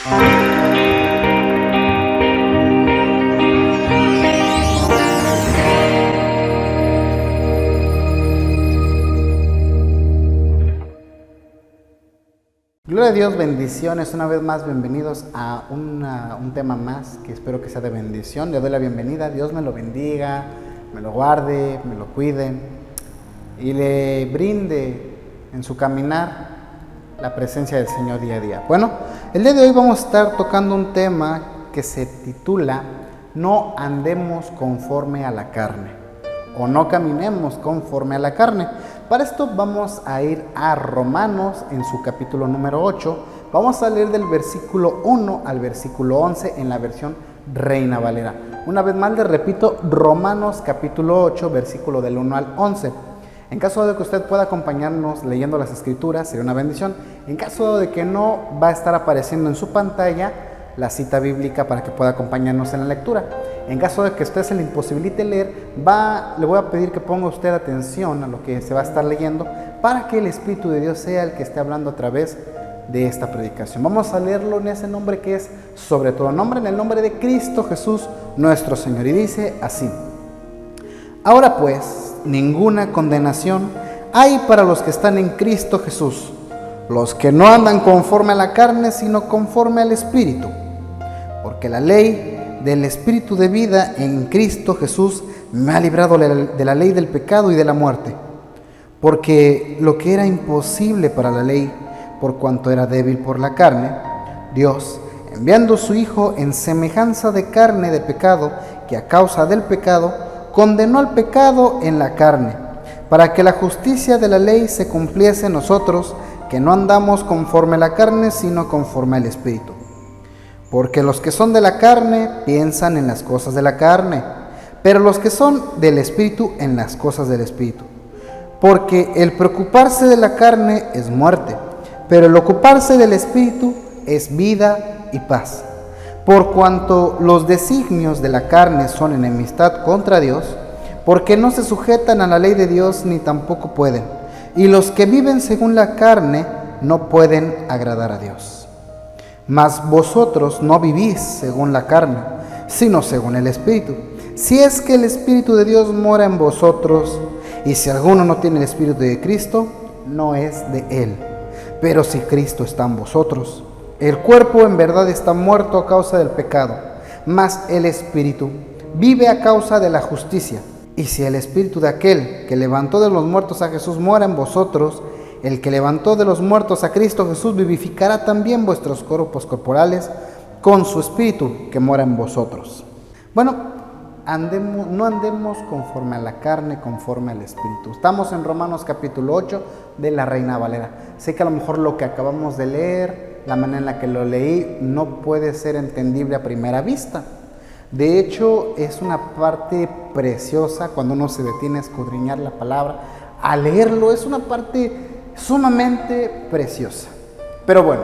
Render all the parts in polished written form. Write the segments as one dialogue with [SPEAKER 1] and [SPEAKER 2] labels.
[SPEAKER 1] Gloria a Dios, bendiciones, una vez más bienvenidos a un tema más que espero que sea de bendición. Le doy la bienvenida, Dios me lo bendiga, me lo guarde, me lo cuide y le brinde en su caminar la presencia del Señor día a día. Bueno, el día de hoy vamos a estar tocando un tema que se titula No andemos conforme a la carne o no caminemos conforme a la carne. Para esto vamos a ir a Romanos en su capítulo número 8. Vamos a leer del versículo 1 al versículo 11 en la versión Reina Valera. Una vez más les repito, Romanos capítulo 8, versículo del 1 al 11. En caso de que usted pueda acompañarnos leyendo las escrituras, sería una bendición. En caso de que no, va a estar apareciendo en su pantalla la cita bíblica para que pueda acompañarnos en la lectura. En caso de que usted se le imposibilite leer, le voy a pedir que ponga usted atención a lo que se va a estar leyendo para que el Espíritu de Dios sea el que esté hablando a través de esta predicación. Vamos a leerlo en ese nombre que es sobre todo nombre, en el nombre de Cristo Jesús nuestro Señor. Y dice así: Ahora pues, ninguna condenación hay para los que están en Cristo Jesús, los que no andan conforme a la carne, sino conforme al Espíritu. Porque la ley del Espíritu de vida en Cristo Jesús me ha librado de la ley del pecado y de la muerte. Porque lo que era imposible para la ley, por cuanto era débil por la carne, Dios, enviando su Hijo en semejanza de carne de pecado, que a causa del pecado, condenó al pecado en la carne, para que la justicia de la ley se cumpliese en nosotros, que no andamos conforme a la carne, sino conforme al Espíritu. Porque los que son de la carne piensan en las cosas de la carne, pero los que son del Espíritu en las cosas del Espíritu. Porque el preocuparse de la carne es muerte, pero el ocuparse del Espíritu es vida y paz. Por cuanto los designios de la carne son enemistad contra Dios, porque no se sujetan a la ley de Dios ni tampoco pueden, y los que viven según la carne no pueden agradar a Dios. Mas vosotros no vivís según la carne, sino según el Espíritu, si es que el Espíritu de Dios mora en vosotros. Y si alguno no tiene el Espíritu de Cristo, no es de él. Pero si Cristo está en vosotros, el cuerpo en verdad está muerto a causa del pecado, mas el Espíritu vive a causa de la justicia. Y si el Espíritu de aquel que levantó de los muertos a Jesús mora en vosotros, el que levantó de los muertos a Cristo Jesús vivificará también vuestros cuerpos corporales con su Espíritu que mora en vosotros. Bueno, no andemos conforme a la carne, conforme al Espíritu. Estamos en Romanos capítulo 8 de la Reina Valera. Sé que a lo mejor lo que acabamos de leer, la manera en la que lo leí, no puede ser entendible a primera vista. De hecho, es una parte preciosa cuando uno se detiene a escudriñar la palabra, a leerlo. Es una parte sumamente preciosa. Pero bueno,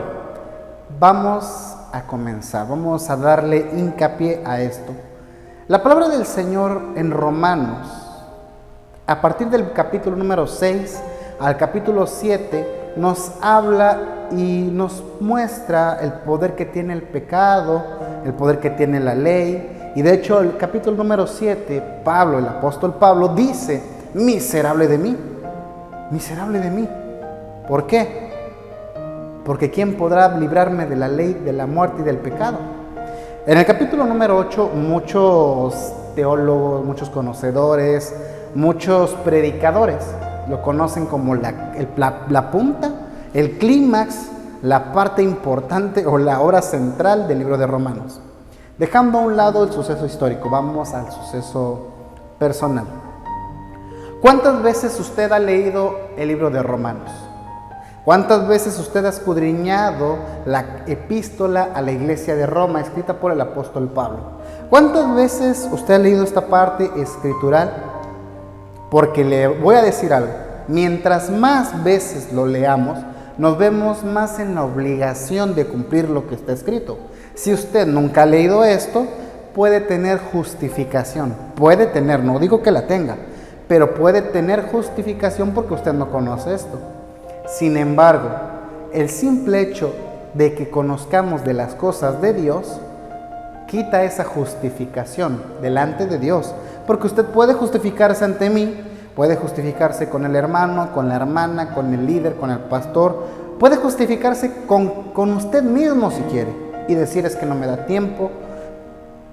[SPEAKER 1] vamos a comenzar, vamos a darle hincapié a esto. La palabra del Señor en Romanos, a partir del capítulo número 6 al capítulo 7, nos habla y nos muestra el poder que tiene el pecado, el poder que tiene la ley. Y de hecho el capítulo número 7, el apóstol Pablo dice: miserable de mí, miserable de mí. ¿Por qué? Porque ¿quién podrá librarme de la ley, de la muerte y del pecado? En el capítulo número 8, muchos teólogos, muchos conocedores, muchos predicadores lo conocen como la punta, el clímax, la parte importante o la hora central del libro de Romanos. Dejando a un lado el suceso histórico, vamos al suceso personal. ¿Cuántas veces usted ha leído el libro de Romanos? ¿Cuántas veces usted ha escudriñado la epístola a la iglesia de Roma escrita por el apóstol Pablo? ¿Cuántas veces usted ha leído esta parte escritural? Porque le voy a decir algo, mientras más veces lo leamos, nos vemos más en la obligación de cumplir lo que está escrito. Si usted nunca ha leído esto, puede tener justificación, no digo que la tenga, pero puede tener justificación porque usted no conoce esto. Sin embargo, el simple hecho de que conozcamos de las cosas de Dios, quita esa justificación delante de Dios. Porque usted puede justificarse ante mí, puede justificarse con el hermano, con la hermana, con el líder, con el pastor, puede justificarse con usted mismo si quiere y decir es que no me da tiempo,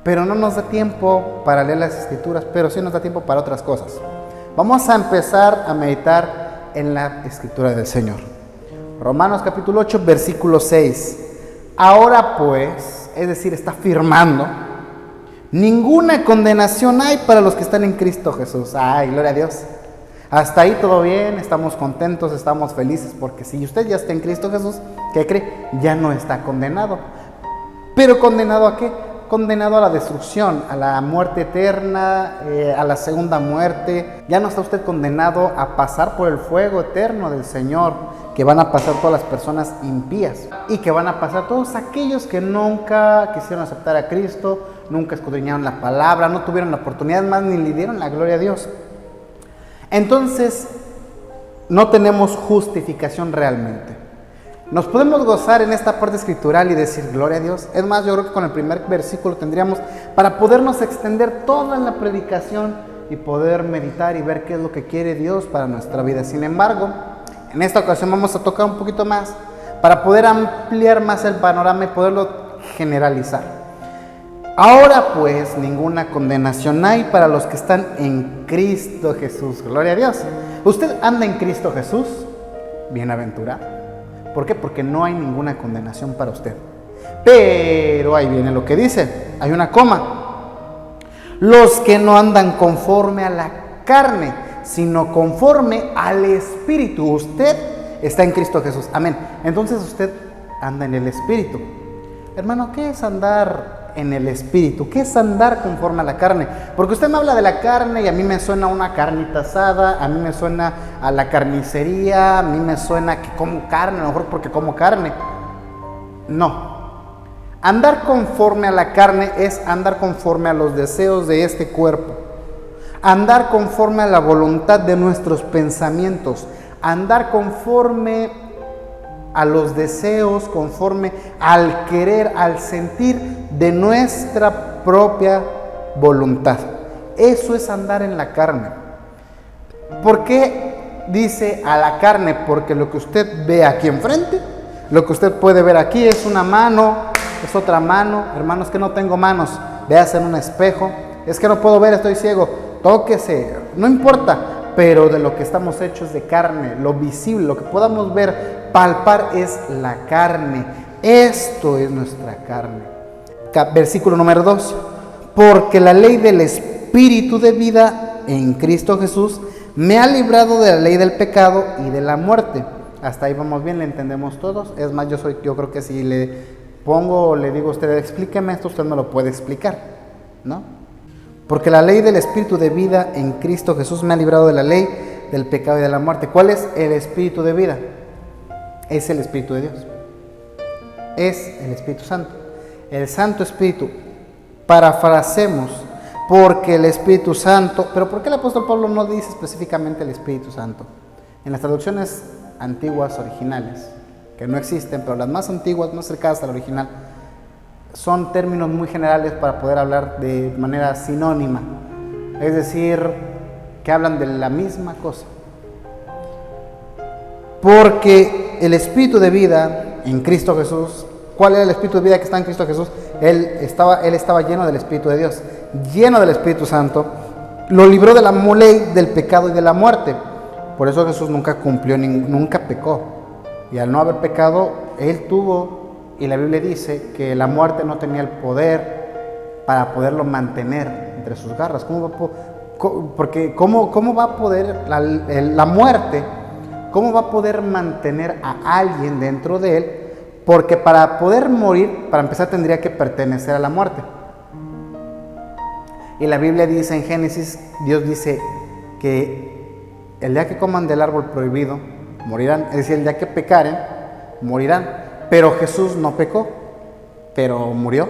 [SPEAKER 1] pero no nos da tiempo para leer las escrituras, pero sí nos da tiempo para otras cosas. Vamos a empezar a meditar en la escritura del Señor. Romanos capítulo 8, versículo 6. Ahora pues, es decir, está afirmando, ninguna condenación hay para los que están en Cristo Jesús. Ay, gloria a Dios. Hasta ahí todo bien, estamos contentos, estamos felices, porque si usted ya está en Cristo Jesús, ¿qué cree? Ya no está condenado. ¿Pero condenado a qué? Condenado a la destrucción, a la muerte eterna, a la segunda muerte. Ya no está usted condenado a pasar por el fuego eterno del Señor, que van a pasar todas las personas impías y que van a pasar todos aquellos que nunca quisieron aceptar a Cristo, nunca escudriñaron la palabra, no tuvieron la oportunidad más ni le dieron la gloria a Dios. Entonces, no tenemos justificación realmente. Nos podemos gozar en esta parte escritural y decir gloria a Dios. Es más, yo creo que con el primer versículo tendríamos para podernos extender toda la predicación y poder meditar y ver qué es lo que quiere Dios para nuestra vida. Sin embargo, en esta ocasión vamos a tocar un poquito más para poder ampliar más el panorama y poderlo generalizar. Ahora pues, ninguna condenación hay para los que están en Cristo Jesús. Gloria a Dios. ¿Usted anda en Cristo Jesús? Bienaventurado. ¿Por qué? Porque no hay ninguna condenación para usted. Pero ahí viene lo que dice. Hay una coma. Los que no andan conforme a la carne, sino conforme al Espíritu. Usted está en Cristo Jesús. Amén. Entonces usted anda en el Espíritu. Hermano, ¿qué es andar en el Espíritu? ¿Qué es andar conforme a la carne? Porque usted me habla de la carne y a mí me suena una carnita asada, a mí me suena a la carnicería, a mí me suena que como carne, a lo mejor porque como carne. No. Andar conforme a la carne es andar conforme a los deseos de este cuerpo. Andar conforme a la voluntad de nuestros pensamientos. Andar conforme a los deseos, conforme al querer, al sentir de nuestra propia voluntad. Eso es andar en la carne. ¿Por qué dice a la carne? Porque lo que usted ve aquí enfrente, lo que usted puede ver aquí es una mano, es otra mano. Hermanos, que no tengo manos, véase en un espejo. Es que no puedo ver, estoy ciego. Tóquese, no importa. Pero de lo que estamos hechos de carne, lo visible, lo que podamos ver, palpar es la carne. Esto es nuestra carne. Versículo número 2. Porque la ley del Espíritu de vida en Cristo Jesús me ha librado de la ley del pecado y de la muerte. Hasta ahí vamos bien, le entendemos todos. Es más, yo creo que si le pongo o le digo a usted, explíqueme esto, usted me lo puede explicar, ¿no? Porque la ley del Espíritu de vida en Cristo Jesús me ha librado de la ley del pecado y de la muerte. ¿Cuál es el Espíritu de vida? Es el Espíritu de Dios. Es el Espíritu Santo. El Santo Espíritu. Parafrasemos, porque el Espíritu Santo... Pero ¿por qué el apóstol Pablo no dice específicamente el Espíritu Santo? En las traducciones antiguas, originales, que no existen, pero las más antiguas, más cercanas al original, son términos muy generales para poder hablar de manera sinónima, es decir, que hablan de la misma cosa. Porque el Espíritu de vida en Cristo Jesús, ¿cuál era el Espíritu de vida que está en Cristo Jesús? Él estaba lleno del Espíritu de Dios, lleno del Espíritu Santo, lo libró de la ley del pecado y de la muerte. Por eso Jesús nunca cumplió, nunca pecó, y al no haber pecado, Él tuvo... Y la Biblia dice que la muerte no tenía el poder para poderlo mantener entre sus garras. ¿Cómo va a poder la muerte? ¿Cómo va a poder mantener a alguien dentro de él? Porque para poder morir, para empezar, tendría que pertenecer a la muerte. Y la Biblia dice en Génesis, Dios dice que el día que coman del árbol prohibido, morirán. Es decir, el día que pecaren, morirán. Pero Jesús no pecó, pero murió.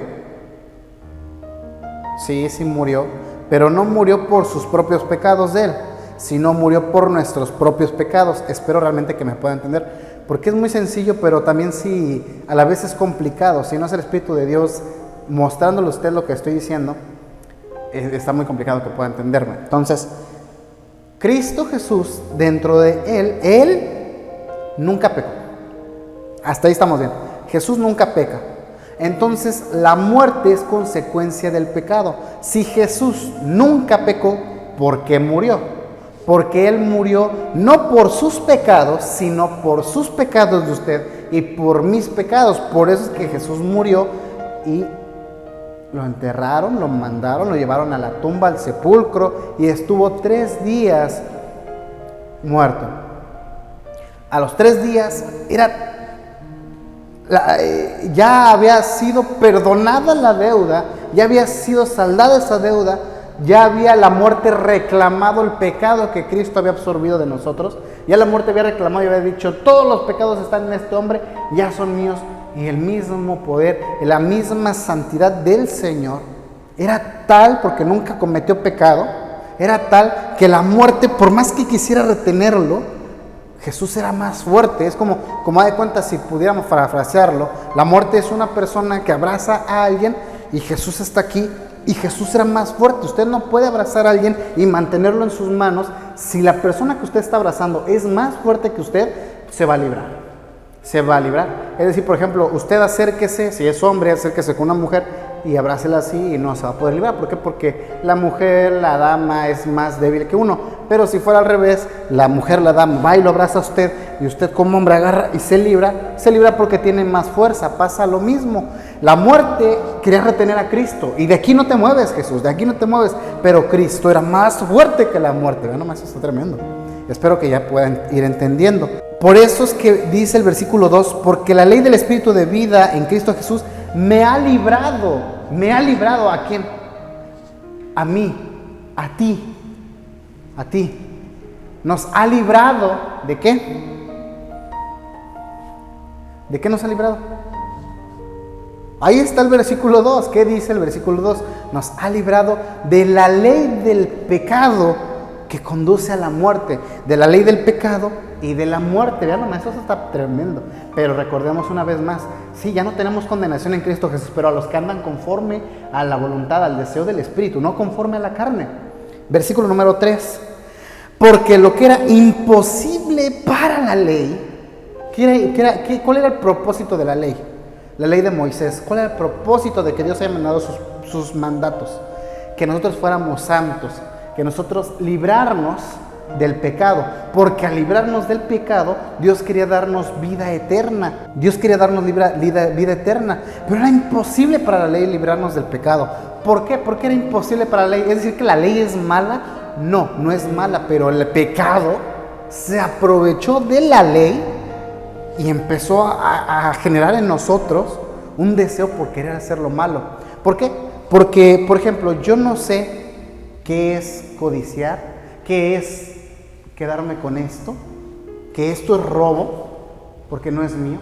[SPEAKER 1] Sí murió, pero no murió por sus propios pecados de Él, sino murió por nuestros propios pecados. Espero realmente que me pueda entender. Porque es muy sencillo, pero también sí, a la vez es complicado. Si no es el Espíritu de Dios mostrándole a usted lo que estoy diciendo, está muy complicado que pueda entenderme. Entonces, Cristo Jesús, dentro de Él nunca pecó. Hasta ahí estamos bien. Jesús nunca peca. Entonces, la muerte es consecuencia del pecado. Si Jesús nunca pecó, ¿por qué murió? Porque Él murió no por sus pecados, sino por sus pecados de usted y por mis pecados. Por eso es que Jesús murió y lo enterraron, lo mandaron, lo llevaron a la tumba, al sepulcro, y estuvo 3 días muerto. A los 3 días ya había sido perdonada la deuda, ya había sido saldada esa deuda, ya había la muerte reclamado el pecado que Cristo había absorbido de nosotros, ya la muerte había reclamado y había dicho: todos los pecados están en este hombre, ya son míos. Y el mismo poder, la misma santidad del Señor era tal, porque nunca cometió pecado, era tal que la muerte, por más que quisiera retenerlo, Jesús era más fuerte. Es como de cuenta, si pudiéramos parafrasearlo, la muerte es una persona que abraza a alguien y Jesús está aquí y Jesús era más fuerte. Usted no puede abrazar a alguien y mantenerlo en sus manos. Si la persona que usted está abrazando es más fuerte que usted, se va a librar. Se va a librar. Es decir, por ejemplo, usted acérquese, si es hombre, acérquese con una mujer y abrácela así y no se va a poder librar. ¿Por qué? Porque la mujer, la dama, es más débil que uno. Pero si fuera al revés, la mujer, la dama, va y lo abraza a usted y usted como hombre agarra y se libra porque tiene más fuerza. Pasa lo mismo. La muerte quería retener a Cristo y de aquí no te mueves, Jesús, de aquí no te mueves. Pero Cristo era más fuerte que la muerte. Vean nomás, eso está tremendo. Espero que ya puedan ir entendiendo. Por eso es que dice el versículo 2, porque la ley del Espíritu de vida en Cristo Jesús me ha librado. ¿Me ha librado a quién? A mí, a ti, a ti. Nos ha librado, ¿de qué? ¿De qué nos ha librado? Ahí está el versículo 2. ¿Qué dice el versículo 2? Nos ha librado de la ley del pecado que conduce a la muerte, de la ley del pecado y de la muerte. Vean nomás, eso está tremendo. Pero recordemos una vez más, sí, ya no tenemos condenación en Cristo Jesús, pero a los que andan conforme a la voluntad, al deseo del Espíritu, no conforme a la carne. Versículo número 3. Porque lo que era imposible para la ley, ¿cuál era el propósito de la ley? La ley de Moisés. ¿Cuál era el propósito de que Dios haya mandado sus mandatos? Que nosotros fuéramos santos, que nosotros librarnos del pecado, porque al librarnos del pecado, Dios quería darnos vida eterna. Dios quería darnos vida eterna, pero era imposible para la ley librarnos del pecado. ¿Por qué? Porque era imposible para la ley. ¿Es decir que la ley es mala? No, no es mala, pero el pecado se aprovechó de la ley y empezó a generar en nosotros un deseo por querer hacer lo malo. ¿Por qué? Porque, por ejemplo, yo no sé qué es codiciar, qué es quedarme con esto, que esto es robo, porque no es mío.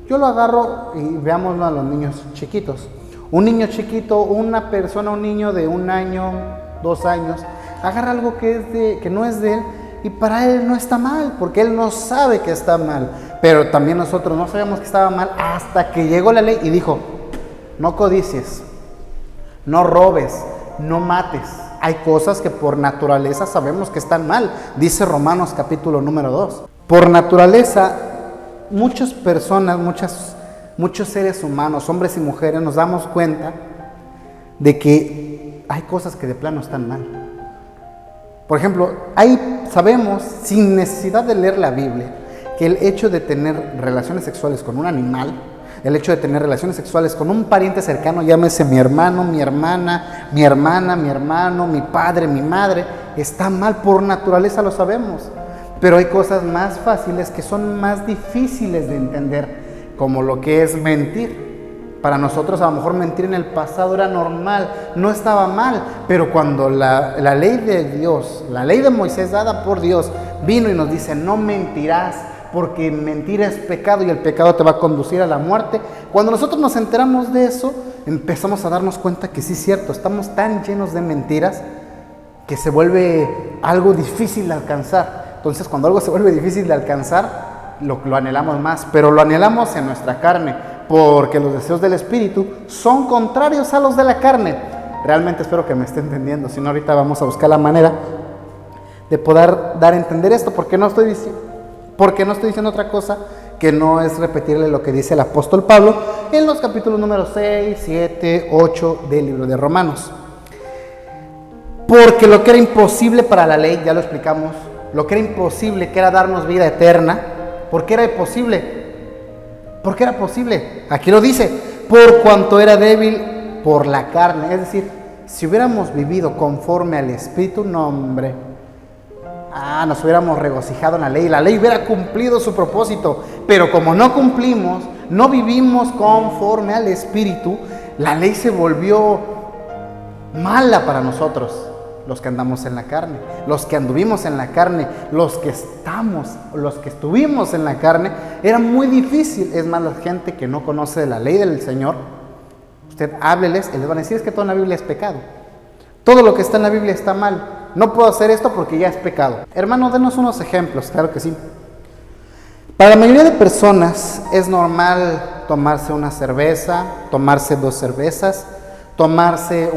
[SPEAKER 1] Yo lo agarro y veámoslo a los niños chiquitos. Un niño chiquito, una persona, un niño de 1 año, 2 años, agarra algo que no es de él y para él no está mal, porque él no sabe que está mal. Pero también nosotros no sabíamos que estaba mal hasta que llegó la ley y dijo: no codicies, no robes, no mates. Hay cosas que por naturaleza sabemos que están mal, dice Romanos capítulo número 2. Por naturaleza, muchas personas, muchos seres humanos, hombres y mujeres, nos damos cuenta de que hay cosas que de plano están mal. Por ejemplo, sabemos, sin necesidad de leer la Biblia, que el hecho de tener relaciones sexuales con un animal, el hecho de tener relaciones sexuales con un pariente cercano, llámese mi hermano, mi hermana, mi hermano, mi padre, mi madre, está mal, por naturaleza lo sabemos. Pero hay cosas más fáciles que son más difíciles de entender, como lo que es mentir. Para nosotros a lo mejor mentir en el pasado era normal, no estaba mal, pero cuando la ley de Dios, la ley de Moisés dada por Dios, vino y nos dice: no mentirás, porque mentir es pecado y el pecado te va a conducir a la muerte. Cuando nosotros nos enteramos de eso, empezamos a darnos cuenta que sí es cierto, estamos tan llenos de mentiras que se vuelve algo difícil de alcanzar. Entonces, cuando algo se vuelve difícil de alcanzar, lo anhelamos más, pero lo anhelamos en nuestra carne, porque los deseos del Espíritu son contrarios a los de la carne. Realmente espero que me esté entendiendo, si no ahorita vamos a buscar la manera de poder dar a entender esto, porque no estoy diciendo otra cosa que no es repetirle lo que dice el apóstol Pablo en los capítulos números 6, 7, 8 del libro de Romanos. Porque lo que era imposible para la ley, ya lo explicamos, lo que era imposible, que era darnos vida eterna, ¿por qué era imposible? ¿Por qué era posible? Aquí lo dice, por cuanto era débil por la carne. Es decir, si hubiéramos vivido conforme al Espíritu, no hombre, nos hubiéramos regocijado en la ley hubiera cumplido su propósito, pero como no cumplimos, no vivimos conforme al Espíritu, la ley se volvió mala para nosotros, los que andamos en la carne, los que anduvimos en la carne, los que estuvimos en la carne. Era muy difícil. Es más, la gente que no conoce de la ley del Señor, usted hábleles y les van a decir, es que toda la Biblia es pecado, todo lo que está en la Biblia está mal, no puedo hacer esto porque ya es pecado. Hermano, denos unos ejemplos. Claro que sí. Para la mayoría de personas es normal tomarse una cerveza, tomarse 2 cervezas, tomarse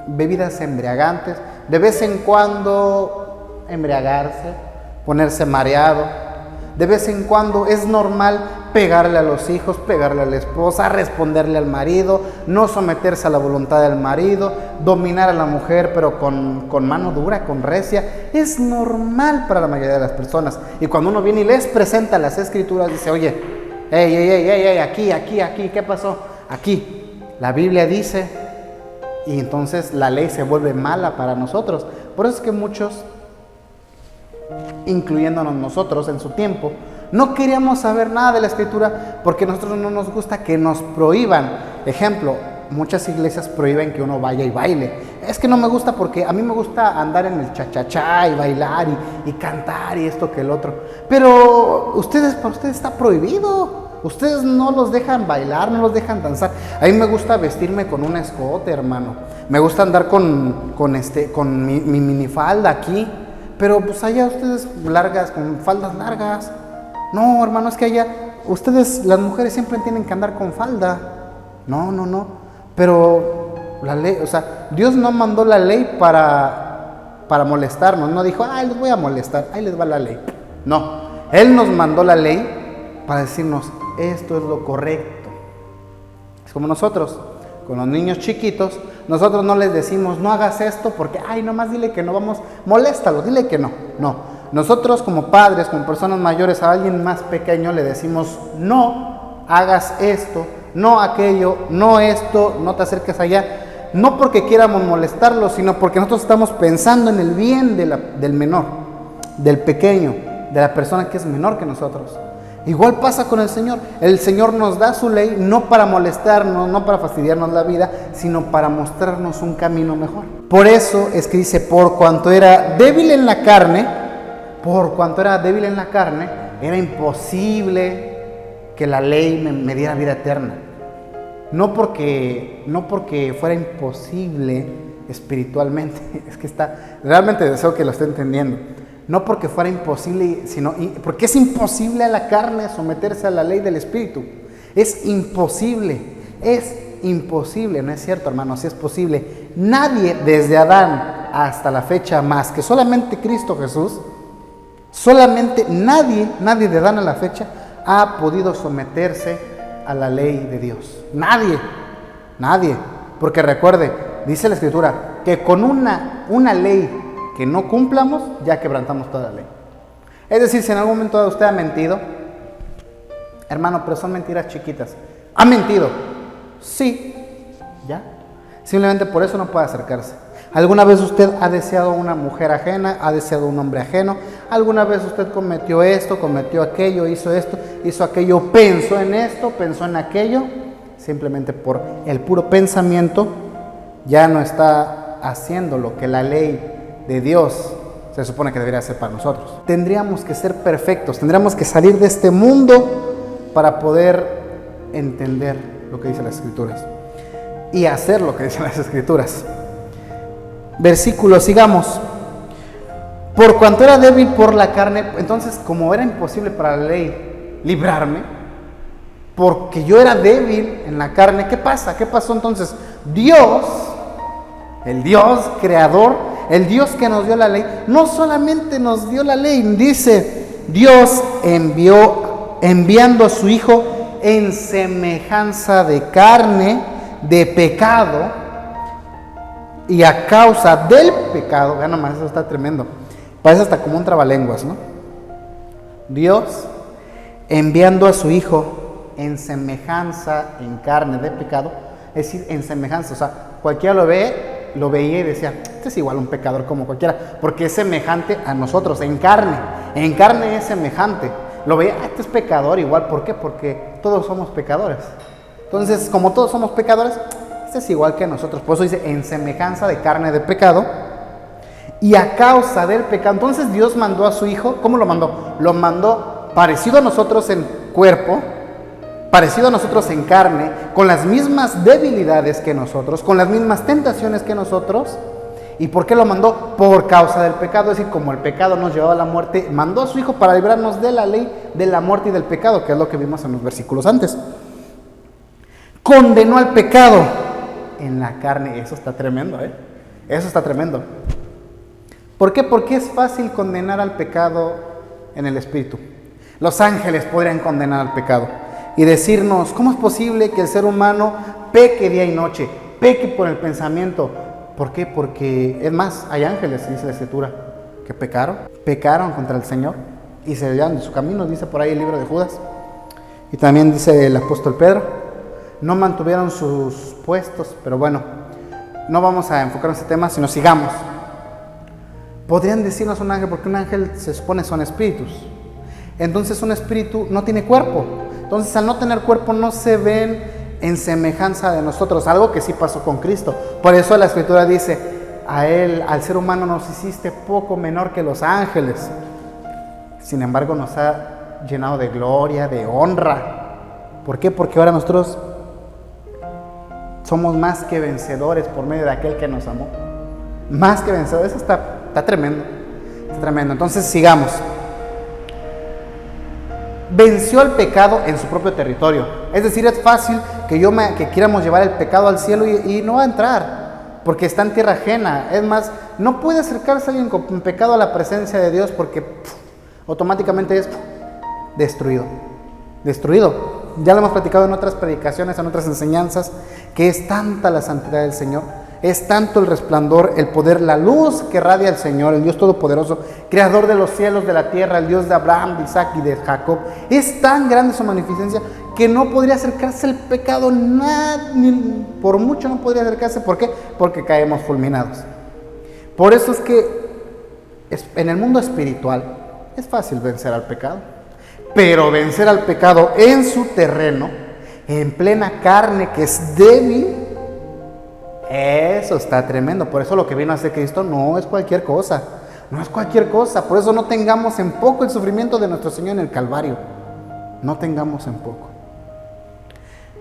[SPEAKER 1] bebidas embriagantes, de vez en cuando embriagarse, ponerse mareado, de vez en cuando es normal pegarle a los hijos, pegarle a la esposa, responderle al marido, no someterse a la voluntad del marido, dominar a la mujer pero con mano dura, con recia. Es normal para la mayoría de las personas. Y cuando uno viene y les presenta las escrituras, dice, oye, aquí, ¿qué pasó? Aquí, la Biblia dice, y entonces la ley se vuelve mala para nosotros. Por eso es que muchos, incluyéndonos nosotros en su tiempo, no queríamos saber nada de la Escritura porque a nosotros no nos gusta que nos prohíban. Ejemplo, muchas iglesias prohíben que uno vaya y baile. Es que no me gusta porque a mí me gusta andar en el cha-cha-cha y bailar y cantar y esto que el otro. Pero para ustedes está prohibido. Ustedes no los dejan bailar, no los dejan danzar. A mí me gusta vestirme con un escote, hermano. Me gusta andar con mi minifalda aquí. Pero pues allá ustedes con faldas largas. No, hermano, es que allá ustedes, las mujeres, siempre tienen que andar con falda. No. Pero la ley, Dios no mandó la ley para molestarnos. No dijo, les voy a molestar, ahí les va la ley. No, Él nos mandó la ley para decirnos, esto es lo correcto. Es como nosotros, con los niños chiquitos, nosotros no les decimos, no hagas esto porque, nomás dile que no, moléstalo, dile que no. No. Nosotros como padres, como personas mayores, a alguien más pequeño le decimos, no hagas esto, no aquello, no esto, no te acerques allá. No porque quieramos molestarlo, sino porque nosotros estamos pensando en el bien del menor, del pequeño, de la persona que es menor que nosotros. Igual pasa con el Señor. El Señor nos da su ley no para molestarnos, no para fastidiarnos la vida, sino para mostrarnos un camino mejor. Por eso es que dice, por cuanto era débil en la carne, era imposible que la ley me diera vida eterna. No porque fuera imposible espiritualmente, es que realmente deseo que lo esté entendiendo. No porque fuera imposible, sino porque es imposible a la carne someterse a la ley del Espíritu. Es imposible, no es cierto, hermano, sí es posible. Nadie desde Adán hasta la fecha, más que solamente Cristo Jesús, nadie de Adán a la fecha ha podido someterse a la ley de Dios. Nadie. Porque recuerde, dice la Escritura, que con una ley que no cumplamos, ya quebrantamos toda la ley. Es decir, si en algún momento usted ha mentido, hermano, pero son mentiras chiquitas. ¿Ha mentido? Sí. ¿Ya? Simplemente por eso no puede acercarse. ¿Alguna vez usted ha deseado una mujer ajena? ¿Ha deseado un hombre ajeno? ¿Alguna vez usted cometió esto, cometió aquello, hizo esto, hizo aquello, pensó en esto, pensó en aquello? Simplemente por el puro pensamiento ya no está haciendo lo que la ley de Dios se supone que debería hacer para nosotros. Tendríamos que ser perfectos, tendríamos que salir de este mundo para poder entender lo que dicen las Escrituras y hacer lo que dicen las Escrituras. Versículo, sigamos. Por cuanto era débil por la carne, entonces como era imposible para la ley librarme, porque yo era débil en la carne, ¿qué pasa? ¿Qué pasó entonces? Dios, el Dios creador, el Dios que nos dio la ley, no solamente nos dio la ley, dice, Dios enviando a su Hijo en semejanza de carne, de pecado, y a causa del pecado, ya nomás, eso está tremendo, parece hasta como un trabalenguas, ¿no? Dios enviando a su Hijo en semejanza, en carne de pecado, es decir, en semejanza, o sea, cualquiera lo veía y decía, este es igual un pecador como cualquiera, porque es semejante a nosotros, en carne es semejante, lo veía, este es pecador igual, ¿por qué? Porque todos somos pecadores, entonces, como todos somos pecadores, este es igual que nosotros, por eso dice, en semejanza de carne de pecado, y a causa del pecado, entonces Dios mandó a su Hijo, ¿cómo lo mandó? Lo mandó parecido a nosotros en cuerpo, parecido a nosotros en carne, con las mismas debilidades que nosotros, con las mismas tentaciones que nosotros. ¿Y por qué lo mandó? Por causa del pecado, es decir, como el pecado nos llevaba a la muerte, mandó a su Hijo para librarnos de la ley, de la muerte y del pecado, que es lo que vimos en los versículos antes. Condenó al pecado en la carne, eso está tremendo, eso está tremendo. ¿Por qué? Porque es fácil condenar al pecado en el espíritu. Los ángeles podrían condenar al pecado y decirnos, ¿cómo es posible que el ser humano peque día y noche? Peque por el pensamiento. ¿Por qué? Porque, es más, hay ángeles, dice la Escritura, que pecaron contra el Señor y se desviaron de su camino, dice por ahí el libro de Judas. Y también dice el apóstol Pedro, no mantuvieron sus puestos, pero bueno, no vamos a enfocar en ese tema, sino sigamos. Podrían decirnos un ángel, porque un ángel se supone son espíritus. Entonces un espíritu no tiene cuerpo. Entonces al no tener cuerpo no se ven en semejanza de nosotros, algo que sí pasó con Cristo. Por eso la Escritura dice, a él, al ser humano nos hiciste poco menor que los ángeles. Sin embargo nos ha llenado de gloria, de honra. ¿Por qué? Porque ahora nosotros somos más que vencedores por medio de aquel que nos amó. Más que vencedores, eso está tremendo. Está tremendo. Entonces sigamos. Venció al pecado en su propio territorio. Es decir, es fácil que quieramos llevar el pecado al cielo y no va a entrar, porque está en tierra ajena. Es más, no puede acercarse alguien con pecado a la presencia de Dios porque automáticamente es destruido. Ya lo hemos platicado en otras predicaciones, en otras enseñanzas, que es tanta la santidad del Señor, es tanto el resplandor, el poder, la luz que radia el Señor, el Dios Todopoderoso, creador de los cielos, de la tierra, el Dios de Abraham, de Isaac y de Jacob. Es tan grande su magnificencia que no podría acercarse el pecado, ni por mucho no podría acercarse. ¿Por qué? Porque caemos fulminados. Por eso es que en el mundo espiritual es fácil vencer al pecado, pero vencer al pecado en su terreno, en plena carne que es débil, eso está tremendo. Por eso lo que vino a hacer Cristo no es cualquier cosa. No es cualquier cosa. Por eso no tengamos en poco el sufrimiento de nuestro Señor en el Calvario. No tengamos en poco.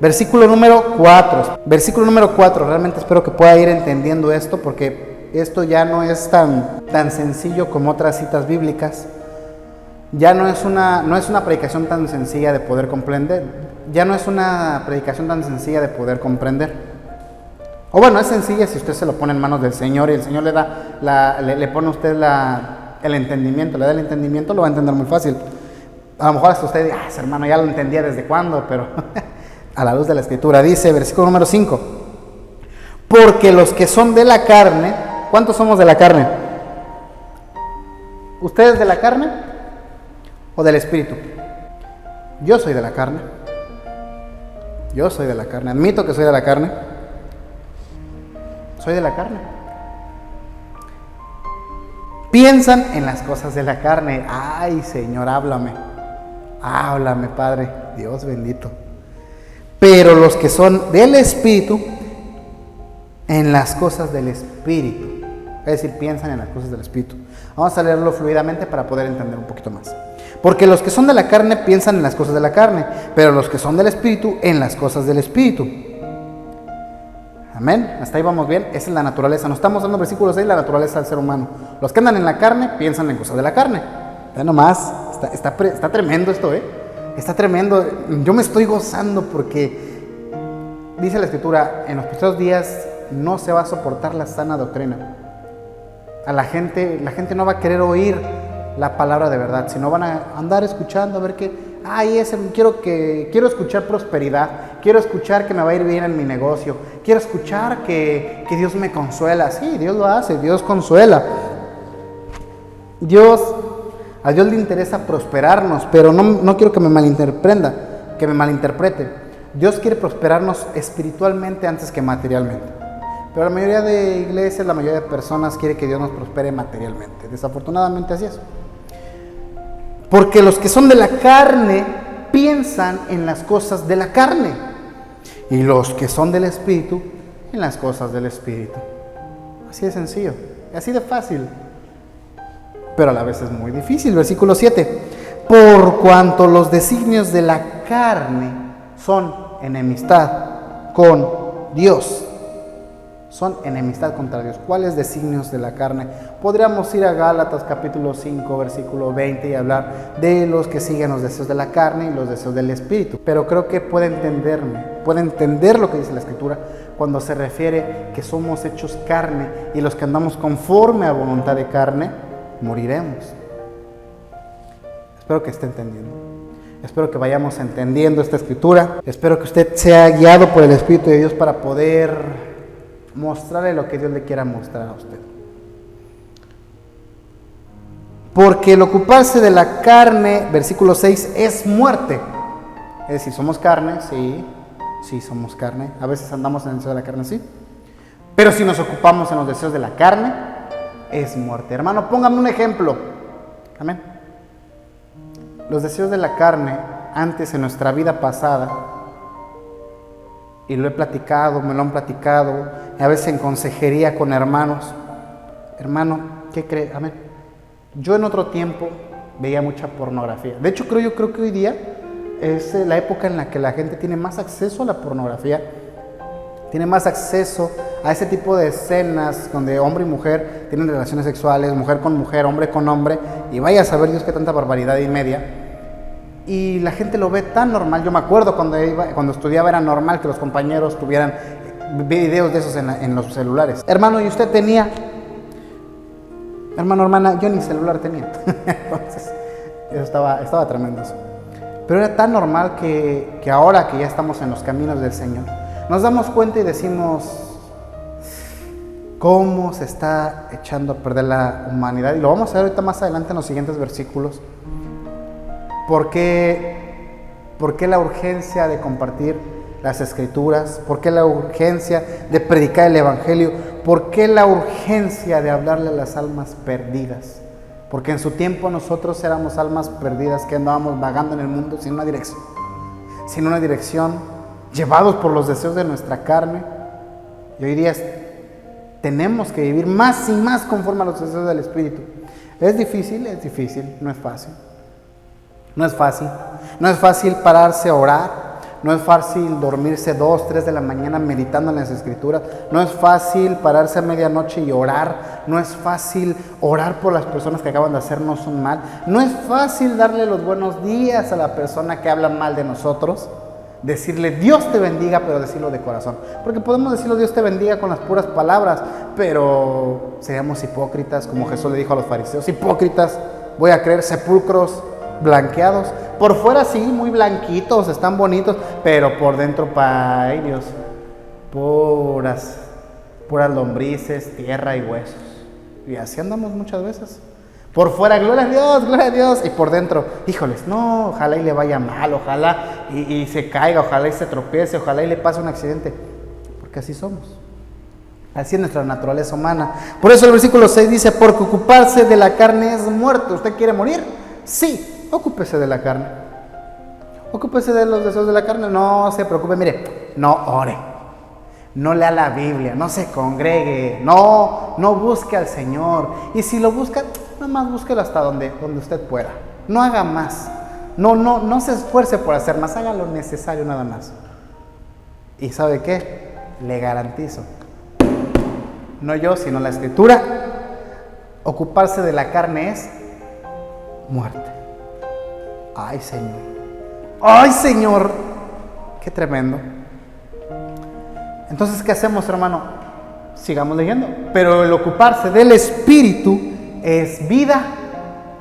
[SPEAKER 1] Versículo número 4. Versículo número 4. Realmente espero que pueda ir entendiendo esto, porque esto ya no es tan sencillo como otras citas bíblicas. Ya no es una predicación tan sencilla de poder comprender. Ya no es una predicación tan sencilla de poder comprender. O bueno, es sencilla si usted se lo pone en manos del Señor y el Señor le pone a usted el entendimiento, le da el entendimiento, lo va a entender muy fácil. A lo mejor hasta usted dice, ese hermano ya lo entendía desde cuándo, pero a la luz de la Escritura. Dice, versículo número 5, porque los que son de la carne, ¿cuántos somos de la carne? ¿Ustedes de la carne o del Espíritu? Yo soy de la carne. Yo soy de la carne, admito que soy de la carne. Soy de la carne. Piensan en las cosas de la carne. Ay, Señor, háblame. Háblame, Padre, Dios bendito. Pero los que son del Espíritu, en las cosas del Espíritu. Es decir, piensan en las cosas del Espíritu. Vamos a leerlo fluidamente para poder entender un poquito más. Porque los que son de la carne piensan en las cosas de la carne, pero los que son del Espíritu, en las cosas del Espíritu. Amén. Hasta ahí vamos bien. Esa es la naturaleza. Nos estamos dando versículo 6, la naturaleza del ser humano. Los que andan en la carne piensan en cosas de la carne. Ya nomás, está tremendo esto, Está tremendo. Yo me estoy gozando porque dice la Escritura, en los primeros días no se va a soportar la sana doctrina. La gente no va a querer oír la palabra de verdad, sino van a andar escuchando a ver qué, quiero escuchar prosperidad, quiero escuchar que me va a ir bien en mi negocio, quiero escuchar que Dios me consuela. Sí, Dios lo hace, Dios consuela. A Dios le interesa prosperarnos, pero no quiero que me malinterprete. Dios quiere prosperarnos espiritualmente antes que materialmente. Pero la mayoría de iglesias, la mayoría de personas quiere que Dios nos prospere materialmente. Desafortunadamente así es. Porque los que son de la carne piensan en las cosas de la carne. Y los que son del Espíritu, en las cosas del Espíritu. Así de sencillo, así de fácil. Pero a la vez es muy difícil. Versículo 7. Por cuanto los designios de la carne son enemistad con Dios. Son enemistad contra Dios. ¿Cuáles designios de la carne? Podríamos ir a Gálatas capítulo 5, versículo 20 y hablar de los que siguen los deseos de la carne y los deseos del Espíritu. Pero creo que puede entender lo que dice la Escritura cuando se refiere que somos hechos carne y los que andamos conforme a voluntad de carne, moriremos. Espero que esté entendiendo. Espero que vayamos entendiendo esta Escritura. Espero que usted sea guiado por el Espíritu de Dios para poder mostrarle lo que Dios le quiera mostrar a usted. Porque el ocuparse de la carne, versículo 6, es muerte. Es decir, somos carne, sí somos carne. A veces andamos en el deseo de la carne, sí. Pero si nos ocupamos en los deseos de la carne, es muerte. Hermano, póngame un ejemplo. Amén. Los deseos de la carne, antes en nuestra vida pasada, y lo he platicado, me lo han platicado, a veces en consejería con hermanos. Hermano, ¿qué cree? Amén. Yo en otro tiempo veía mucha pornografía. De hecho, yo creo que hoy día es la época en la que la gente tiene más acceso a la pornografía, tiene más acceso a ese tipo de escenas donde hombre y mujer tienen relaciones sexuales, mujer con mujer, hombre con hombre, y vaya a saber Dios qué tanta barbaridad y media. Y la gente lo ve tan normal. Yo me acuerdo cuando estudiaba era normal que los compañeros tuvieran videos de esos en los celulares. Hermano, ¿y usted tenía? Hermano, hermana, yo ni celular tenía. Entonces, eso estaba tremendo eso. Pero era tan normal que ahora que ya estamos en los caminos del Señor, nos damos cuenta y decimos cómo se está echando a perder la humanidad. Y lo vamos a ver ahorita más adelante en los siguientes versículos. ¿Por qué la urgencia de compartir las Escrituras? ¿Por qué la urgencia de predicar el Evangelio? ¿Por qué la urgencia de hablarle a las almas perdidas? Porque en su tiempo nosotros éramos almas perdidas que andábamos vagando en el mundo sin una dirección, llevados por los deseos de nuestra carne. Y hoy día tenemos que vivir más y más conforme a los deseos del Espíritu. Es difícil, no es fácil. No es fácil pararse a orar, no es fácil dormirse 2, 3 de la mañana meditando en las Escrituras, no es fácil pararse a medianoche y orar, no es fácil orar por las personas que acaban de hacernos un mal, no es fácil darle los buenos días a la persona que habla mal de nosotros, decirle Dios te bendiga, pero decirlo de corazón, porque podemos decirlo Dios te bendiga con las puras palabras, pero seríamos hipócritas, como Jesús le dijo a los fariseos, hipócritas, voy a creer sepulcros blanqueados, por fuera sí, muy blanquitos, están bonitos, pero por dentro, ay Dios, puras lombrices, tierra y huesos. Y así andamos muchas veces. Por fuera, gloria a Dios, y por dentro, híjoles, no, ojalá y le vaya mal, ojalá y se caiga, ojalá y se tropiece, ojalá y le pase un accidente, porque así somos. Así es nuestra naturaleza humana. Por eso el versículo 6 dice, porque ocuparse de la carne es muerte. ¿Usted quiere morir? Sí. Ocúpese de la carne. Ocúpese de los deseos de la carne. No se preocupe, mire, no ore. No lea la Biblia, no se congregue, no busque al Señor. Y si lo busca, nada más búsquelo hasta donde usted pueda. No haga más. No se esfuerce por hacer más, haga lo necesario nada más. ¿Y sabe qué? le garantizo, no yo, sino la Escritura, ocuparse de la carne es muerte. Ay, Señor. ¡Ay, Señor! ¡Qué tremendo! Entonces, ¿qué hacemos, hermano? Sigamos leyendo. Pero el ocuparse del Espíritu es vida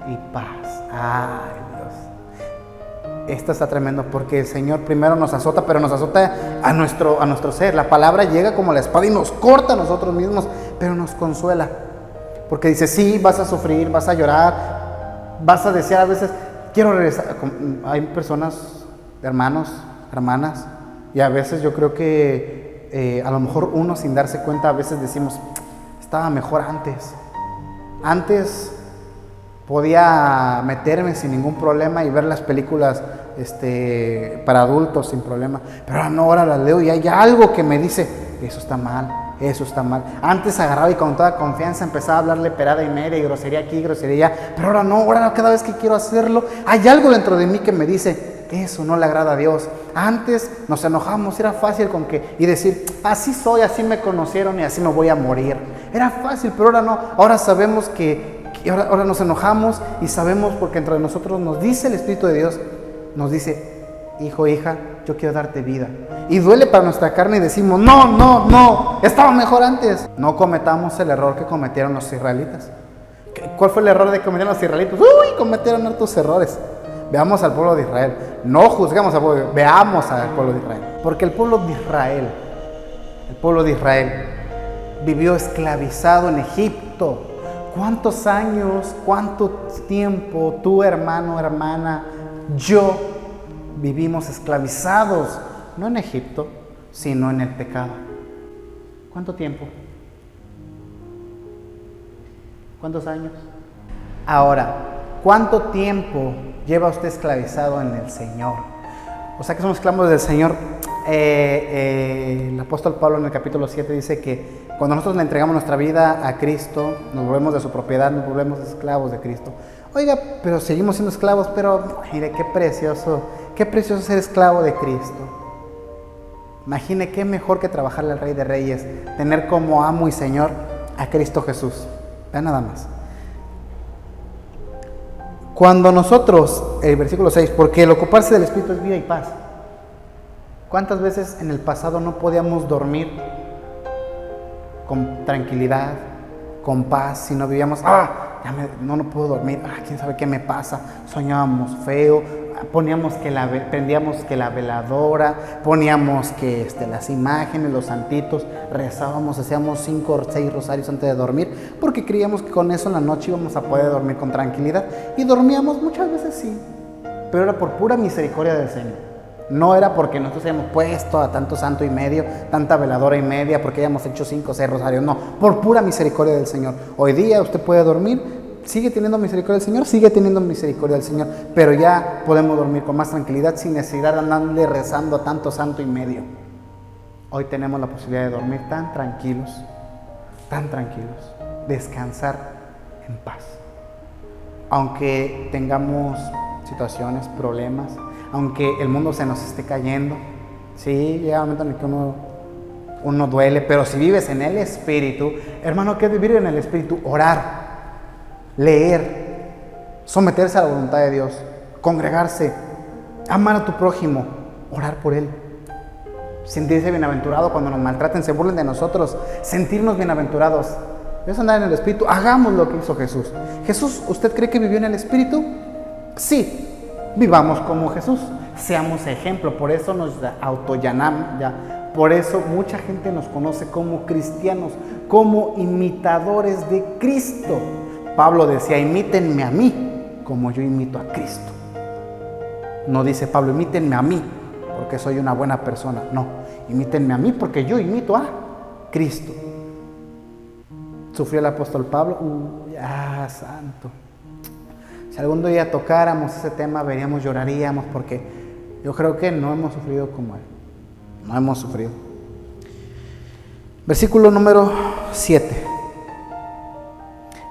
[SPEAKER 1] y paz. ¡Ay, Dios! Esto está tremendo porque el Señor primero nos azota, pero nos azota a nuestro ser. La palabra llega como la espada y nos corta a nosotros mismos, pero nos consuela. Porque dice, sí, vas a sufrir, vas a llorar, vas a desear a veces, quiero regresar. Hay personas, hermanos, hermanas, y a veces yo creo que a lo mejor uno sin darse cuenta a veces decimos, estaba mejor antes. Antes podía meterme sin ningún problema y ver las películas para adultos sin problema, pero ahora las leo y hay algo que me dice, eso está mal. Eso está mal. Antes agarraba y con toda confianza empezaba a hablarle perada y media y grosería aquí, grosería allá, pero ahora no, cada vez que quiero hacerlo, hay algo dentro de mí que me dice, eso no le agrada a Dios. Antes nos enojamos, era fácil y decir, así soy, así me conocieron y así me voy a morir. Era fácil, pero ahora no. Ahora sabemos que ahora nos enojamos y sabemos porque entre nosotros nos dice el Espíritu de Dios, nos dice, hijo, hija, yo quiero darte vida. Y duele para nuestra carne y decimos, no, estaba mejor antes. No cometamos el error que cometieron los israelitas. ¿Cuál fue el error que cometieron los israelitas? Cometieron hartos errores. Veamos al pueblo de Israel. No juzguemos al pueblo, veamos al pueblo de Israel. Porque el pueblo de Israel vivió esclavizado en Egipto. ¿Cuántos años, cuánto tiempo tú, hermano, hermana, yo vivimos esclavizados? No en Egipto, sino en el pecado. ¿Cuánto tiempo? ¿Cuántos años? Ahora, ¿cuánto tiempo lleva usted esclavizado en el Señor? O sea que somos esclavos del Señor. El apóstol Pablo en el capítulo 7 dice que cuando nosotros le entregamos nuestra vida a Cristo, nos volvemos de su propiedad, nos volvemos esclavos de Cristo. Oiga, pero seguimos siendo esclavos, pero mire qué precioso ser esclavo de Cristo. Imagine qué mejor que trabajarle al Rey de Reyes, tener como amo y Señor a Cristo Jesús. Vean nada más. Cuando nosotros, el versículo 6, porque el ocuparse del Espíritu es vida y paz. ¿Cuántas veces en el pasado no podíamos dormir con tranquilidad, con paz, si no vivíamos, no puedo dormir, quién sabe qué me pasa, soñábamos feo, prendíamos que la veladora, poníamos que las imágenes, los santitos, rezábamos, hacíamos 5 o 6 rosarios antes de dormir, porque creíamos que con eso en la noche íbamos a poder dormir con tranquilidad, y dormíamos muchas veces sí, pero era por pura misericordia del Señor. No era porque nosotros hayamos puesto a tanto santo y medio, tanta veladora y media, porque hayamos hecho 5 o 6 rosarios, no, por pura misericordia del Señor. Hoy día usted puede dormir, sigue teniendo misericordia del Señor, sigue teniendo misericordia del Señor, pero ya podemos dormir con más tranquilidad sin necesidad de andarle rezando a tanto santo y medio. Hoy tenemos la posibilidad de dormir tan tranquilos, descansar en paz. Aunque tengamos situaciones, problemas, aunque el mundo se nos esté cayendo, sí, llega un momento en el que uno duele, pero si vives en el Espíritu, hermano, ¿qué es vivir en el Espíritu? Orar, leer, someterse a la voluntad de Dios, congregarse, amar a tu prójimo, orar por él, sentirse bienaventurado cuando nos maltraten, se burlen de nosotros, sentirnos bienaventurados. Eso es andar en el Espíritu. Hagamos lo que hizo Jesús. Jesús, ¿usted cree que vivió en el Espíritu? Sí. Vivamos como Jesús, seamos ejemplo, por eso nos autollamamos, por eso mucha gente nos conoce como cristianos, como imitadores de Cristo. Pablo decía, imítenme a mí, como yo imito a Cristo. No dice Pablo, imítenme a mí, porque soy una buena persona. No, imítenme a mí, porque yo imito a Cristo. Sufrió el apóstol Pablo, santo. Si algún día tocáramos ese tema, veríamos, lloraríamos, porque yo creo que no hemos sufrido como él. No hemos sufrido. Versículo número 7.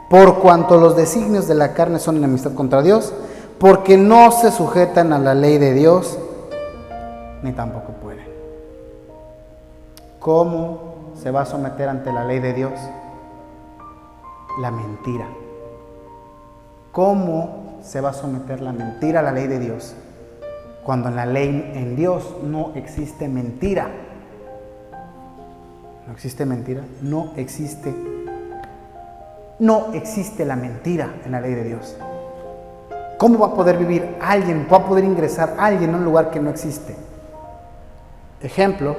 [SPEAKER 1] Por cuanto los designios de la carne son enemistad contra Dios, porque no se sujetan a la ley de Dios, ni tampoco pueden. ¿Cómo se va a someter ante la ley de Dios? La mentira. ¿Cómo se va a someter la mentira a la ley de Dios? Cuando en la ley, en Dios, no existe mentira. ¿No existe mentira? No existe la mentira en la ley de Dios. ¿Cómo va a poder vivir alguien, va a poder ingresar alguien a un lugar que no existe? Ejemplo.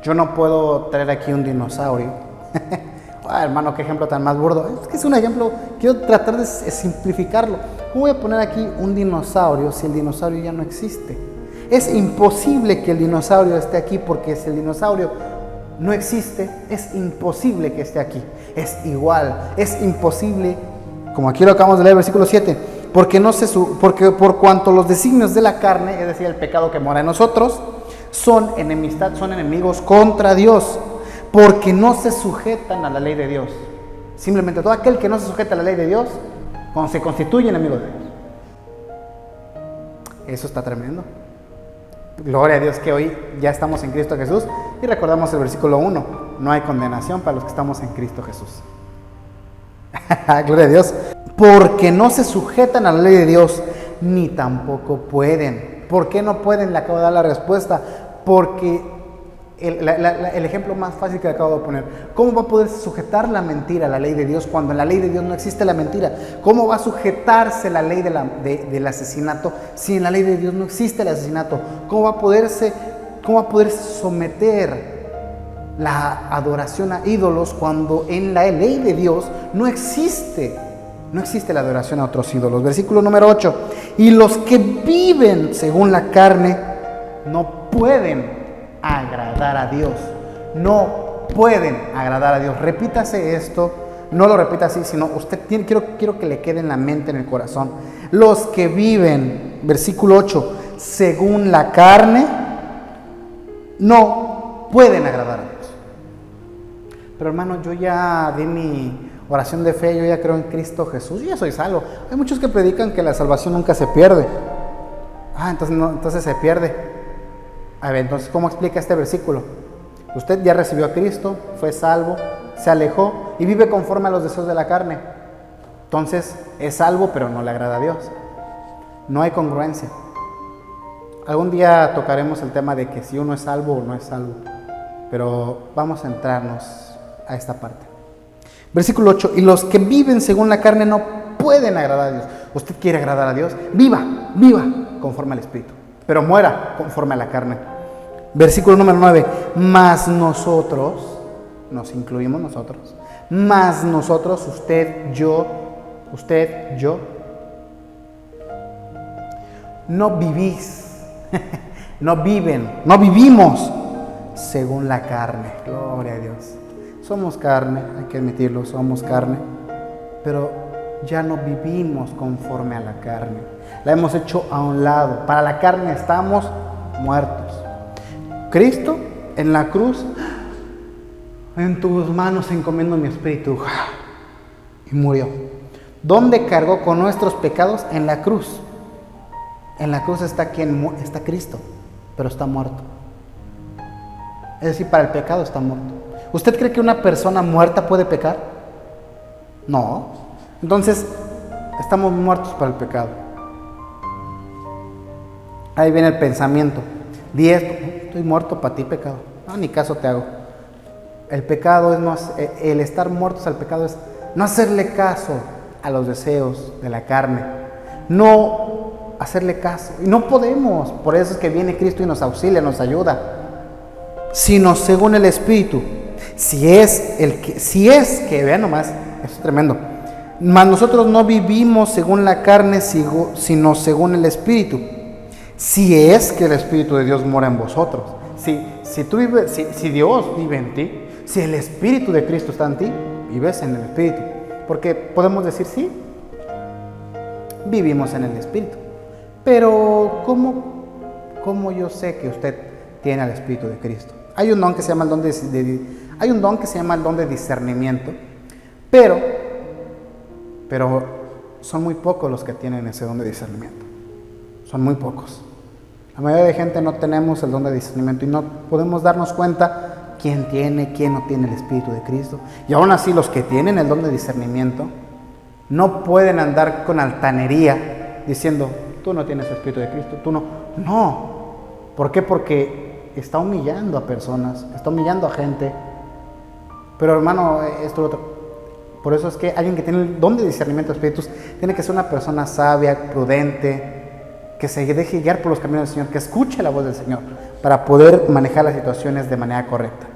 [SPEAKER 1] Yo no puedo traer aquí un dinosaurio. Hermano, qué ejemplo tan más burdo. Es que es un ejemplo, quiero tratar de simplificarlo. ¿Cómo voy a poner aquí un dinosaurio si el dinosaurio ya no existe? Es imposible que el dinosaurio esté aquí, porque si el dinosaurio no existe, es imposible que esté aquí. Es igual, es imposible, como aquí lo acabamos de leer, versículo 7, porque por cuanto los designios de la carne, es decir, el pecado que mora en nosotros, son enemistad, son enemigos contra Dios, porque no se sujetan a la ley de Dios. Simplemente todo aquel que no se sujeta a la ley de Dios, se constituye enemigo de Dios. Eso está tremendo. Gloria a Dios que hoy ya estamos en Cristo Jesús, y recordamos el versículo 1, no hay condenación para los que estamos en Cristo Jesús. Gloria a Dios. Porque no se sujetan a la ley de Dios, ni tampoco pueden. ¿Por qué no pueden? Le acabo de dar la respuesta. Porque el ejemplo más fácil que le acabo de poner, ¿cómo va a poder sujetar la mentira a la ley de Dios cuando en la ley de Dios no existe la mentira? ¿Cómo va a sujetarse la ley del asesinato si en la ley de Dios no existe el asesinato? ¿Cómo va a poderse someter la adoración a ídolos cuando en la ley de Dios no existe la adoración a otros ídolos? Versículo número 8. Y los que viven según la carne no pueden agradar a Dios. No pueden agradar a Dios. Repítase esto. No lo repita así, sino usted quiero que le quede en la mente, en el corazón. Los que viven, versículo 8, según la carne, no pueden agradar a Dios. Pero hermano, yo ya di mi oración de fe, yo ya creo en Cristo Jesús, yo ya soy salvo. Hay muchos que predican que la salvación nunca se pierde. Entonces se pierde. A ver, entonces, ¿cómo explica este versículo? Usted ya recibió a Cristo, fue salvo, se alejó y vive conforme a los deseos de la carne. Entonces, es salvo, pero no le agrada a Dios. No hay congruencia. Algún día tocaremos el tema de que si uno es salvo o no es salvo, pero vamos a entrarnos a esta parte. Versículo 8, y los que viven según la carne no pueden agradar a Dios. Usted quiere agradar a Dios, viva conforme al Espíritu, pero muera conforme a la carne. Versículo número 9, mas nosotros, nos incluimos nosotros, mas nosotros, usted, yo, no vivimos según la carne. Gloria a Dios. Somos carne, hay que admitirlo, somos carne, pero ya no vivimos conforme a la carne. La hemos hecho a un lado. Para la carne estamos muertos. Cristo en la cruz, en tus manos encomiendo mi espíritu, y murió. ¿Dónde cargó con nuestros pecados? En la cruz. En la cruz está Cristo, pero está muerto. Es decir, para el pecado está muerto. ¿Usted cree que una persona muerta puede pecar? No. Entonces, estamos muertos para el pecado. Ahí viene el pensamiento. Di esto, estoy muerto para ti, pecado. No, ni caso te hago. El pecado el estar muertos al pecado es no hacerle caso a los deseos de la carne. No hacerle caso. Y no podemos. Por eso es que viene Cristo y nos auxilia, nos ayuda. Sino según el Espíritu. Si es que, vean nomás, esto es tremendo. Mas nosotros no vivimos según la carne, sino según el Espíritu. Si es que el Espíritu de Dios mora en vosotros. Si Dios vive en ti, si el Espíritu de Cristo está en ti, vives en el Espíritu. Porque podemos decir, sí, vivimos en el Espíritu. Pero, ¿cómo yo sé que usted tiene al Espíritu de Cristo? Hay un don que se llama el don de discernimiento, pero son muy pocos los que tienen ese don de discernimiento. Son muy pocos. La mayoría de gente no tenemos el don de discernimiento y no podemos darnos cuenta quién tiene, quién no tiene el Espíritu de Cristo. Y aún así los que tienen el don de discernimiento no pueden andar con altanería diciendo, tú no tienes el Espíritu de Cristo, tú no. No. ¿Por qué? Porque está humillando a personas, está humillando a gente. Pero hermano, esto otro. Por eso es que alguien que tiene el don de discernimiento de espíritus tiene que ser una persona sabia, prudente, que se deje guiar por los caminos del Señor, que escuche la voz del Señor para poder manejar las situaciones de manera correcta.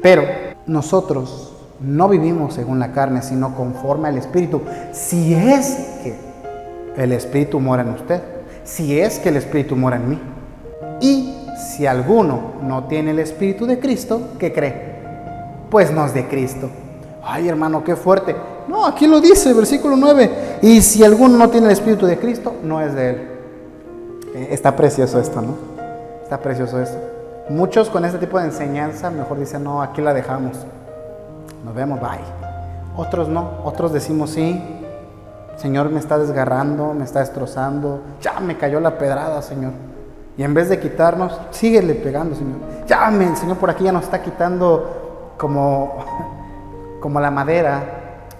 [SPEAKER 1] Pero nosotros no vivimos según la carne, sino conforme al Espíritu. Si es que el Espíritu mora en usted, si es que el Espíritu mora en mí. Y si alguno no tiene el Espíritu de Cristo, ¿qué cree? Pues no es de Cristo. Ay, hermano, qué fuerte. No, aquí lo dice, versículo 9. Y si alguno no tiene el Espíritu de Cristo, no es de él. Está precioso esto, ¿no? Está precioso esto. Muchos con este tipo de enseñanza mejor dicen, no, aquí la dejamos. Nos vemos, bye. Otros no, otros decimos, sí, Señor, me está desgarrando, me está destrozando. Ya me cayó la pedrada, Señor. Y en vez de quitarnos, síguele pegando, Señor. Ya, el Señor por aquí ya nos está quitando como la madera,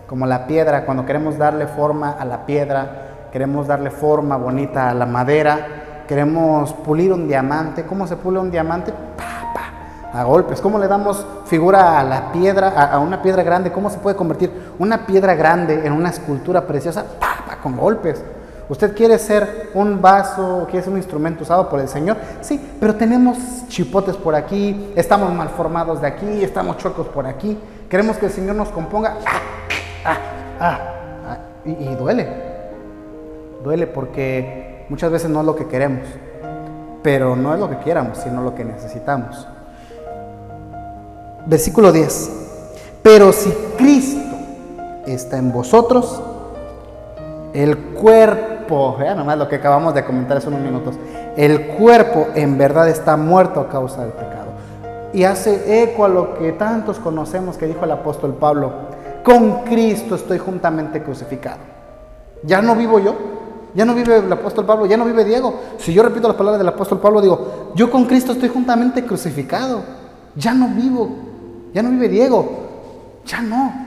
[SPEAKER 1] como la piedra. Cuando queremos darle forma a la piedra, queremos darle forma bonita a la madera, queremos pulir un diamante. ¿Cómo se pule un diamante? A golpes. ¿Cómo le damos figura a la piedra, a una piedra grande? ¿Cómo se puede convertir una piedra grande en una escultura preciosa? Con golpes. ¿Usted quiere ser un vaso, quiere ser un instrumento usado por el Señor? Sí, pero tenemos chipotes por aquí, estamos mal formados de aquí, estamos chuecos por aquí. Queremos que el Señor nos componga. Y duele. Duele porque muchas veces no es lo que queremos, pero no es lo que quieramos, sino lo que necesitamos. Versículo 10. Pero si Cristo está en vosotros, el cuerpo, vean nomás lo que acabamos de comentar hace unos minutos, el cuerpo en verdad está muerto a causa del pecado. Y hace eco a lo que tantos conocemos que dijo el apóstol Pablo: con Cristo estoy juntamente crucificado. Ya no vivo yo, ya no vive el apóstol Pablo, ya no vive Diego. Si yo repito las palabras del apóstol Pablo, digo, yo con Cristo estoy juntamente crucificado. Ya no vivo, ya no vive Diego, ya no.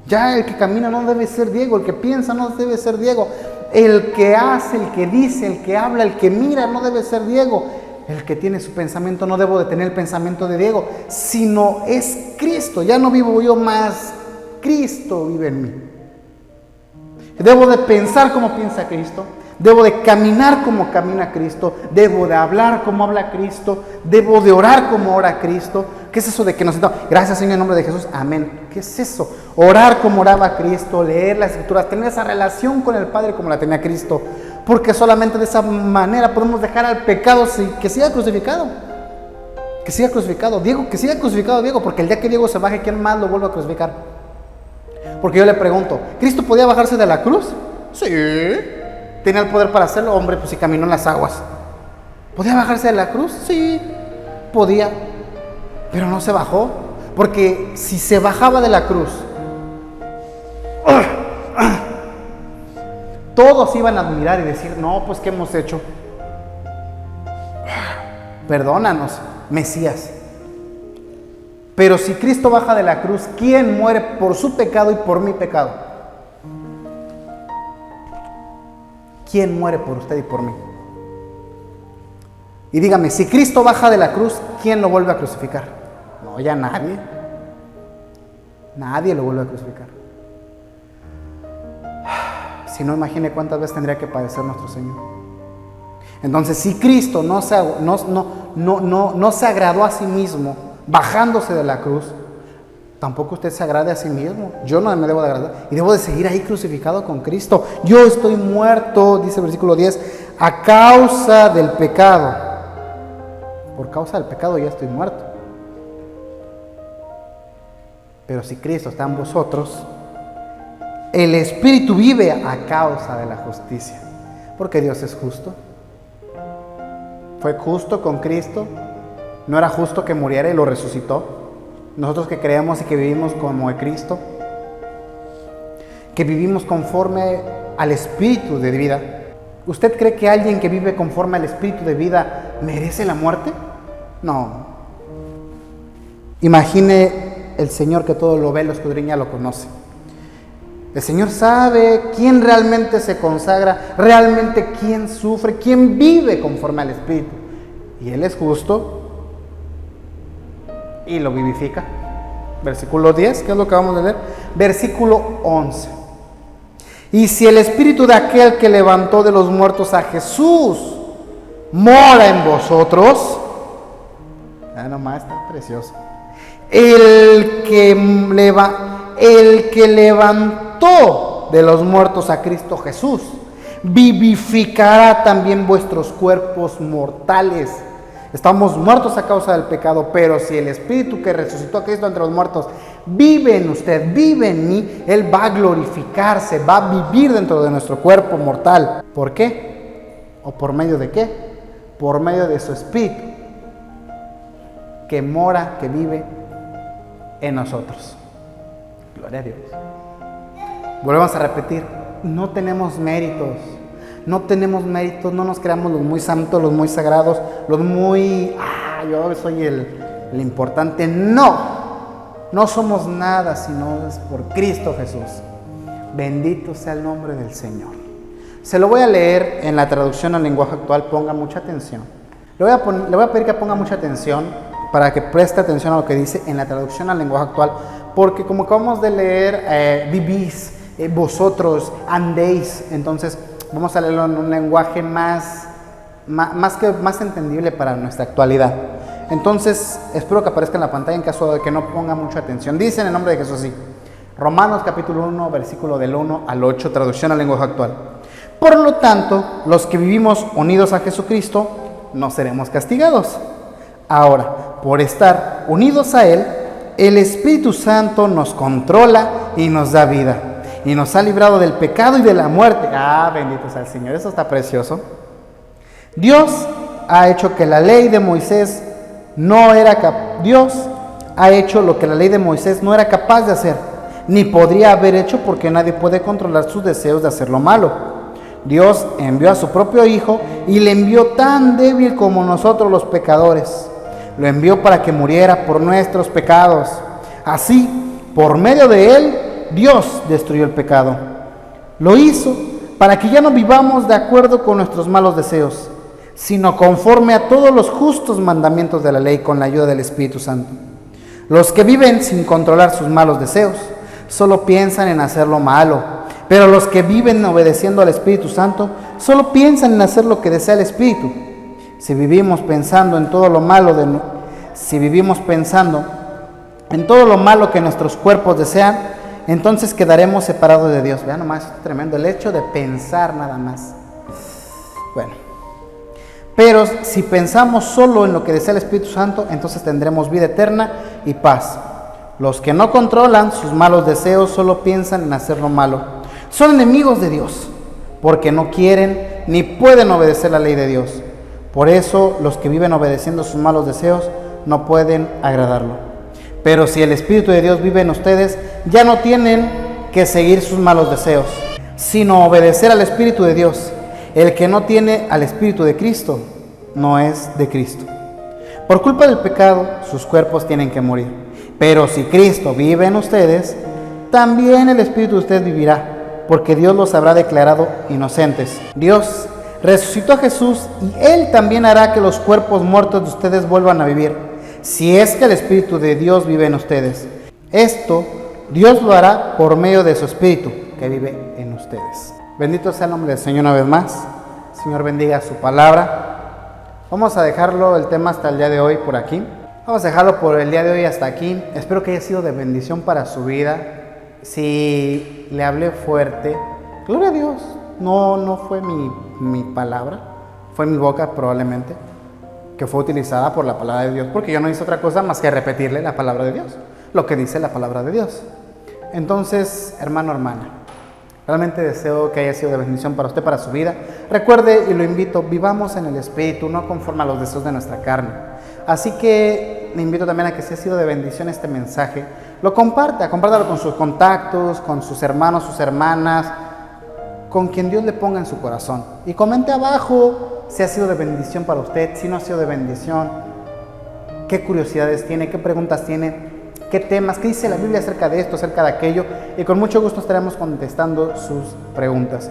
[SPEAKER 1] Ya el que camina no debe ser Diego, el que piensa no debe ser Diego, el que hace, el que dice, el que habla, el que mira no debe ser Diego, el que tiene su pensamiento no debo de tener el pensamiento de Diego, sino es Cristo. Ya no vivo yo más, Cristo vive en mí. Debo de pensar como piensa Cristo, debo de caminar como camina Cristo, debo de hablar como habla Cristo, debo de orar como ora Cristo. ¿Qué es eso de que nos sentamos? Gracias, Señor, en nombre de Jesús, amén. ¿Qué es eso? Orar como oraba Cristo, leer las Escrituras, tener esa relación con el Padre como la tenía Cristo, porque solamente de esa manera podemos dejar al pecado que siga crucificado. Que siga crucificado, Diego, que siga crucificado Diego, porque el día que Diego se baje, ¿quién más lo vuelve a crucificar? Porque yo le pregunto, ¿Cristo podía bajarse de la cruz? Sí. ¿Tenía el poder para hacerlo? Hombre, pues si caminó en las aguas. ¿Podía bajarse de la cruz? Sí, podía. Pero no se bajó, porque si se bajaba de la cruz, todos iban a admirar y decir, no, pues ¿qué hemos hecho? Perdónanos, Mesías. Pero si Cristo baja de la cruz, ¿quién muere por su pecado y por mi pecado? ¿Quién muere por usted y por mí? Y dígame, si Cristo baja de la cruz, ¿quién lo vuelve a crucificar? No, ya nadie. Nadie lo vuelve a crucificar. Si no, imagine cuántas veces tendría que padecer nuestro Señor. Entonces, si Cristo no se agradó a sí mismo bajándose de la cruz, tampoco usted se agrade a sí mismo. Yo no me debo de agradar y debo de seguir ahí crucificado con Cristo. Yo estoy muerto, dice el versículo 10, a causa del pecado. Por causa del pecado ya estoy muerto. Pero si Cristo está en vosotros, el Espíritu vive a causa de la justicia. Porque Dios es justo. Fue justo con Cristo. No era justo que muriera y lo resucitó. Nosotros que creemos y que vivimos como de Cristo, que vivimos conforme al Espíritu de vida, ¿Usted cree que alguien que vive conforme al espíritu de vida merece la muerte? No. Imagine el Señor que todo lo ve, lo escudriña, lo conoce. El Señor sabe quién realmente se consagra, realmente quién sufre, quién vive conforme al espíritu. Y Él es justo y lo vivifica. Versículo 10, ¿qué es lo que vamos a leer? Versículo 11. Y si el espíritu de aquel que levantó de los muertos a Jesús mora en vosotros, nomás está precioso. El que levantó de los muertos a Cristo Jesús vivificará también vuestros cuerpos mortales. Estamos muertos a causa del pecado, pero si el Espíritu que resucitó a Cristo entre los muertos vive en usted, vive en mí, Él va a glorificarse, va a vivir dentro de nuestro cuerpo mortal. ¿Por qué? ¿O por medio de qué? Por medio de su Espíritu que mora, que vive en nosotros. Gloria a Dios. Volvemos a repetir, no tenemos méritos. No tenemos méritos, no nos creamos los muy santos, los muy sagrados, los muy, yo soy el importante. No somos nada, sino es por Cristo Jesús. Bendito sea el nombre del Señor. Se lo voy a leer en la traducción al lenguaje actual, ponga mucha atención. Le voy a pedir que ponga mucha atención para que preste atención a lo que dice en la traducción al lenguaje actual, porque como acabamos de leer, vivís, vosotros, andéis, entonces vamos a leerlo en un lenguaje más entendible para nuestra actualidad. Entonces, espero que aparezca en la pantalla en caso de que no ponga mucha atención. Dice en el nombre de Jesús así. Romanos capítulo 1, versículo del 1 al 8, traducción al lenguaje actual. Por lo tanto, los que vivimos unidos a Jesucristo, no seremos castigados. Ahora, por estar unidos a Él, el Espíritu Santo nos controla y nos da vida. Y nos ha librado del pecado y de la muerte. Bendito sea el Señor, eso está precioso. Dios ha hecho que la ley de Moisés Dios ha hecho lo que la ley de Moisés no era capaz de hacer, ni podría haber hecho, porque nadie puede controlar sus deseos de hacer lo malo. Dios envió a su propio Hijo y le envió tan débil como nosotros los pecadores. Lo envió para que muriera por nuestros pecados. Así, por medio de Él, Dios destruyó el pecado. Lo hizo para que ya no vivamos de acuerdo con nuestros malos deseos, sino conforme a todos los justos mandamientos de la ley con la ayuda del Espíritu Santo. Los que viven sin controlar sus malos deseos solo piensan en hacer lo malo, pero los que viven obedeciendo al Espíritu Santo solo piensan en hacer lo que desea el Espíritu. Si vivimos pensando en todo lo malo que nuestros cuerpos desean, entonces quedaremos separados de Dios. Vean nomás, es tremendo el hecho de pensar nada más. Bueno, pero si pensamos solo en lo que desea el Espíritu Santo, entonces tendremos vida eterna y paz. Los que no controlan sus malos deseos solo piensan en hacer lo malo. Son enemigos de Dios, porque no quieren ni pueden obedecer la ley de Dios. Por eso los que viven obedeciendo sus malos deseos no pueden agradarlo. Pero si el Espíritu de Dios vive en ustedes, ya no tienen que seguir sus malos deseos, sino obedecer al Espíritu de Dios. El que no tiene al Espíritu de Cristo, no es de Cristo. Por culpa del pecado, sus cuerpos tienen que morir. Pero si Cristo vive en ustedes, también el Espíritu de ustedes vivirá, porque Dios los habrá declarado inocentes. Dios resucitó a Jesús y Él también hará que los cuerpos muertos de ustedes vuelvan a vivir, si es que el Espíritu de Dios vive en ustedes. Esto Dios lo hará por medio de su Espíritu que vive en ustedes. Bendito sea el nombre del Señor una vez más. Señor, bendiga su palabra. Vamos a dejarlo el tema hasta el día de hoy por aquí. Vamos a dejarlo por el día de hoy hasta aquí. Espero que haya sido de bendición para su vida. Si le hablé fuerte, gloria a Dios. No fue mi palabra, fue mi boca probablemente, que fue utilizada por la palabra de Dios, porque yo no hice otra cosa más que repetirle la palabra de Dios, lo que dice la palabra de Dios. Entonces, hermano, hermana, realmente deseo que haya sido de bendición para usted, para su vida. Recuerde y lo invito, vivamos en el Espíritu, no conforme a los deseos de nuestra carne. Así que le invito también a que si ha sido de bendición este mensaje, lo compártalo con sus contactos, con sus hermanos, sus hermanas, con quien Dios le ponga en su corazón. Y comente abajo si ha sido de bendición para usted, si no ha sido de bendición, qué curiosidades tiene, qué preguntas tiene, qué temas, qué dice la Biblia acerca de esto, acerca de aquello, y con mucho gusto estaremos contestando sus preguntas.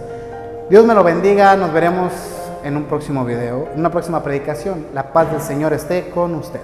[SPEAKER 1] Dios me lo bendiga, nos veremos en un próximo video, en una próxima predicación. La paz del Señor esté con usted.